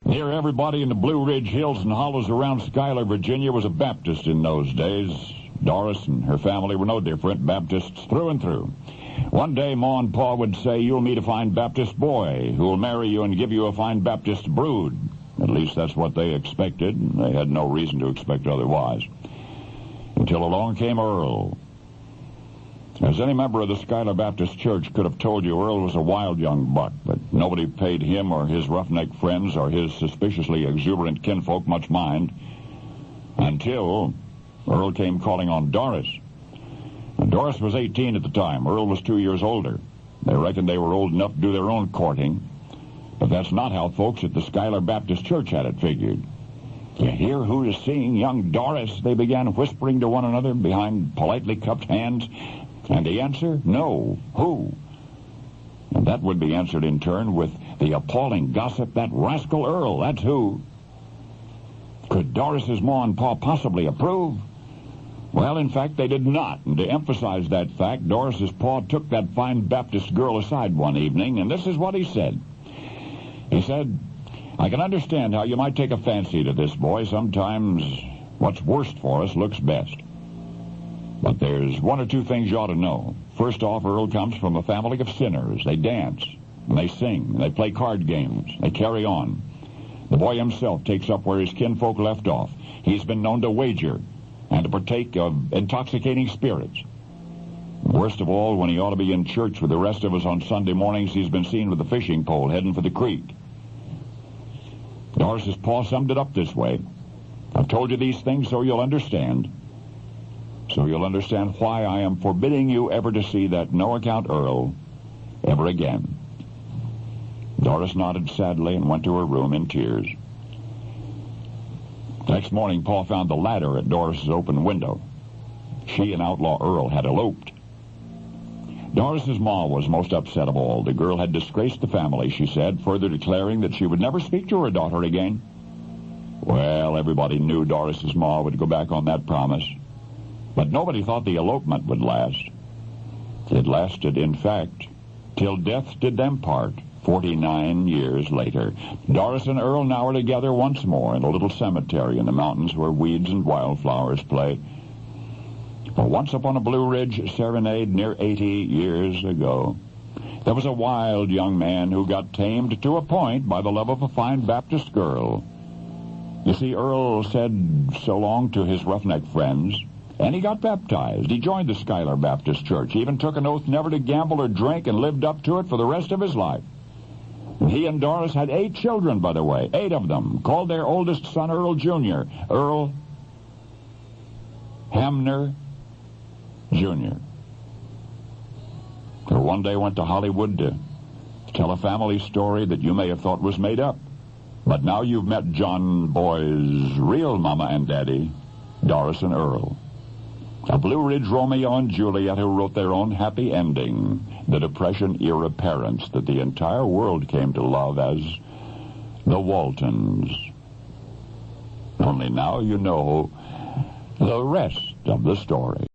Near everybody in the Blue Ridge Hills and hollows around Schuyler, Virginia, was a Baptist in those days. Doris and her family were no different, Baptists through and through. One day, Ma and Pa would say, "You'll meet a fine Baptist boy who will marry you and give you a fine Baptist brood." At least that's what they expected, and they had no reason to expect otherwise. Until along came Earl. As any member of the Schuyler Baptist Church could have told you, Earl was a wild young buck, but nobody paid him or his roughneck friends or his suspiciously exuberant kinfolk much mind until Earl came calling on Doris. Now, Doris was 18 at the time. Earl was 2 years older. They reckoned they were old enough to do their own courting, but that's not how folks at the Schuyler Baptist Church had it figured. "You hear who is seeing young Doris?" they began whispering to one another behind politely cupped hands. And the answer, no. Who? And that would be answered in turn with the appalling gossip, "That rascal Earl, that's who." Could Doris's Ma and Pa possibly approve? Well, in fact, they did not. And to emphasize that fact, Doris's Pa took that fine Baptist girl aside one evening, and this is what he said. He said, "I can understand how you might take a fancy to this boy. Sometimes what's worst for us looks best. But there's one or two things you ought to know. First off, Earl comes from a family of sinners. They dance, and they sing, and they play card games. They carry on. The boy himself takes up where his kinfolk left off. He's been known to wager and to partake of intoxicating spirits. Worst of all, when he ought to be in church with the rest of us on Sunday mornings, he's been seen with a fishing pole heading for the creek." Doris's Pa summed it up this way. "I've told you these things so you'll understand. So you'll understand why I am forbidding you ever to see that no-account Earl ever again." Doris nodded sadly and went to her room in tears. Next morning, Pa found the ladder at Doris's open window. She and outlaw Earl had eloped. Doris's Ma was most upset of all. The girl had disgraced the family, she said, further declaring that she would never speak to her daughter again. Well, everybody knew Doris's Ma would go back on that promise. But nobody thought the elopement would last. It lasted, in fact, till death did them part, 49 years later. Doris and Earl now are together once more in a little cemetery in the mountains where weeds and wildflowers play. For once upon a Blue Ridge serenade near 80 years ago, there was a wild young man who got tamed to a point by the love of a fine Baptist girl. You see, Earl said so long to his roughneck friends, and he got baptized. He joined the Schuyler Baptist Church, even took an oath never to gamble or drink, and lived up to it for the rest of his life. He and Doris had 8 children, by the way, 8 of them, called their oldest son Earl Jr., Earl Hamner Jr., who one day went to Hollywood to tell a family story that you may have thought was made up. But now you've met John Boy's real mama and daddy, Doris and Earl. A Blue Ridge Romeo and Juliet who wrote their own happy ending, the Depression-era parents that the entire world came to love as the Waltons. Only now you know the rest of the story.